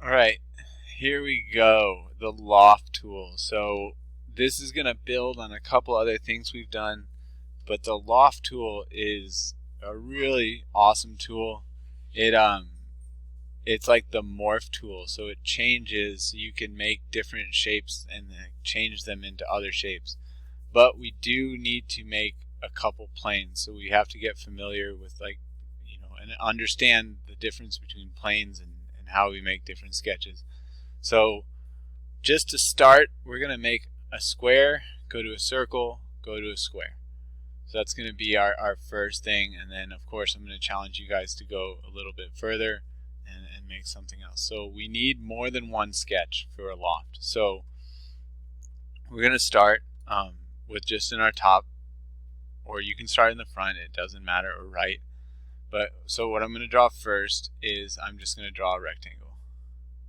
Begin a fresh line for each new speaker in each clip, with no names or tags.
Alright, here we go, the Loft tool. So this is going to build on a couple other things we've done, but the Loft tool is a really awesome tool. It's like the morph tool, so it changes. You can make different shapes and change them into other shapes. But we do need to make a couple planes, so we have to get familiar with and understand the difference between planes and how we make different sketches. So just to start, we're going to make a square, go to a circle, go to a square. So that's going to be our first thing, and then of course I'm going to challenge you guys to go a little bit further and make something else. So we need more than one sketch for a loft. So we're going to start with just in our top, or you can start in the front, it doesn't matter, or right. But so what I'm going to draw first is I'm just going to draw a rectangle.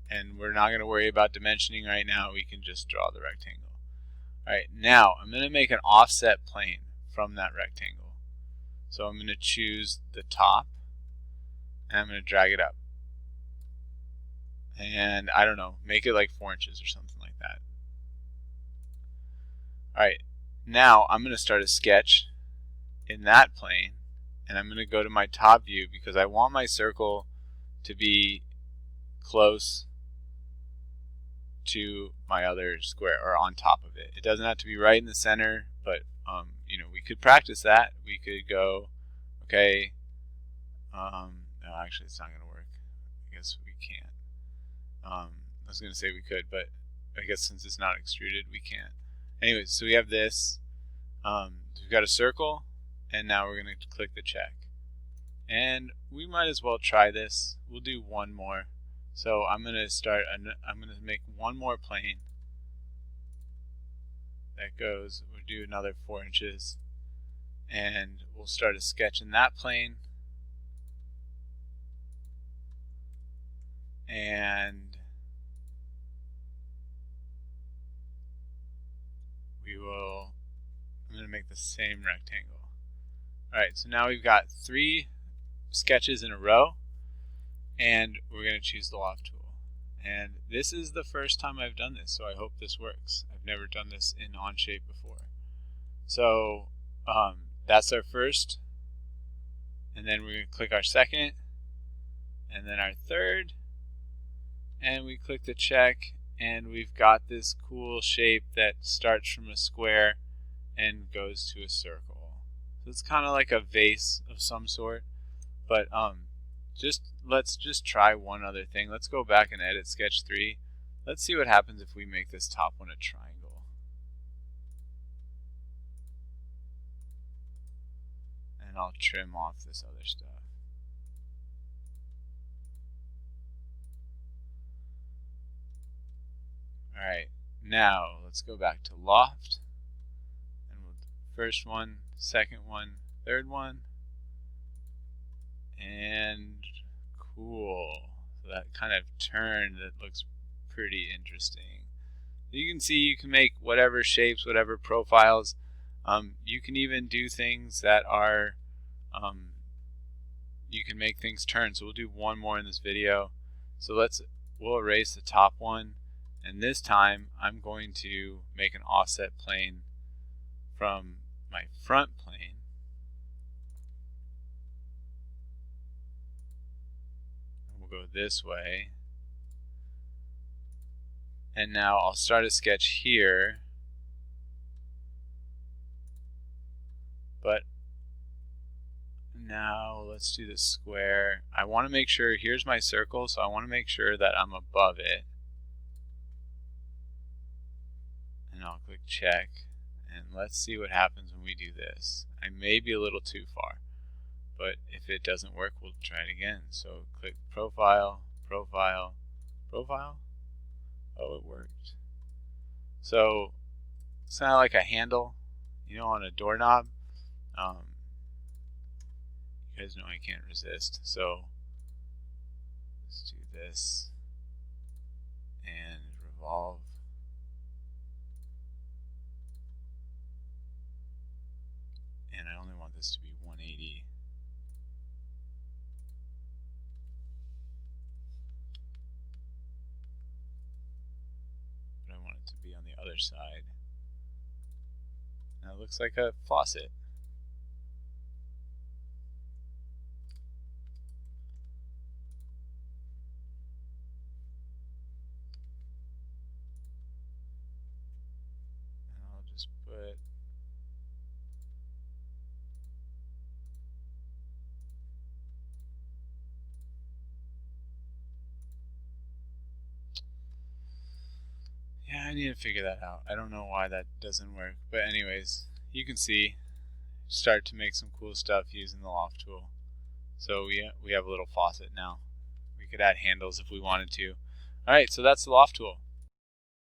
And we're not going to worry about dimensioning right now, we can just draw the rectangle. Alright, now I'm going to make an offset plane from that rectangle. So I'm going to choose the top and I'm going to drag it up. And I don't know, make it like 4 inches or something like that. Alright, now I'm going to start a sketch in that plane, and I'm going to go to my top view because I want my circle to be close to my other square, or on top of it. It doesn't have to be right in the center, but we could practice that. We could go, okay, no, actually it's not going to work. I guess we can't. I was going to say we could, but I guess since it's not extruded, we can't. Anyways, so we have this. We've got a circle, and now we're going to click the check. And we might as well try this. We'll do one more. So I'm going to make one more plane that goes, we'll do another 4 inches, and we'll start a sketch in that plane. And I'm going to make the same rectangle. Alright, so now we've got 3 sketches in a row, and we're going to choose the Loft tool. And this is the first time I've done this, so I hope this works. I've never done this in Onshape before. So that's our first, and then we're going to click our second, and then our third, and we click the check, and we've got this cool shape that starts from a square and goes to a circle. So it's kind of like a vase of some sort, but let's just try one other thing. Let's go back and edit sketch 3. Let's see what happens if we make this top one a triangle. And I'll trim off this other stuff. Alright, now let's go back to Loft, and we'll do first one, second one, third one, and cool. So that kind of turn that looks pretty interesting. You can see you can make whatever shapes, whatever profiles. You can even do things that are, you can make things turn. So we'll do one more in this video. So we'll erase the top one. And this time I'm going to make an offset plane from my front plane. And we'll go this way. And now I'll start a sketch here. But now let's do the square. I want to make sure, here's my circle, so I want to make sure that I'm above it. And I'll click check, and let's see what happens when we do this. I may be a little too far, but if it doesn't work, we'll try it again. So click profile, profile, profile. Oh, it worked. So it's kind of like a handle, on a doorknob. You guys know I can't resist, so let's do this and revolve. And I only want this to be 180. to be on the other side. Now it looks like a faucet. And I'll just put I need to figure that out. I don't know why that doesn't work. But anyways, you can see, start to make some cool stuff using the Loft tool. So we have a little faucet now. We could add handles if we wanted to. Alright, so that's the Loft tool.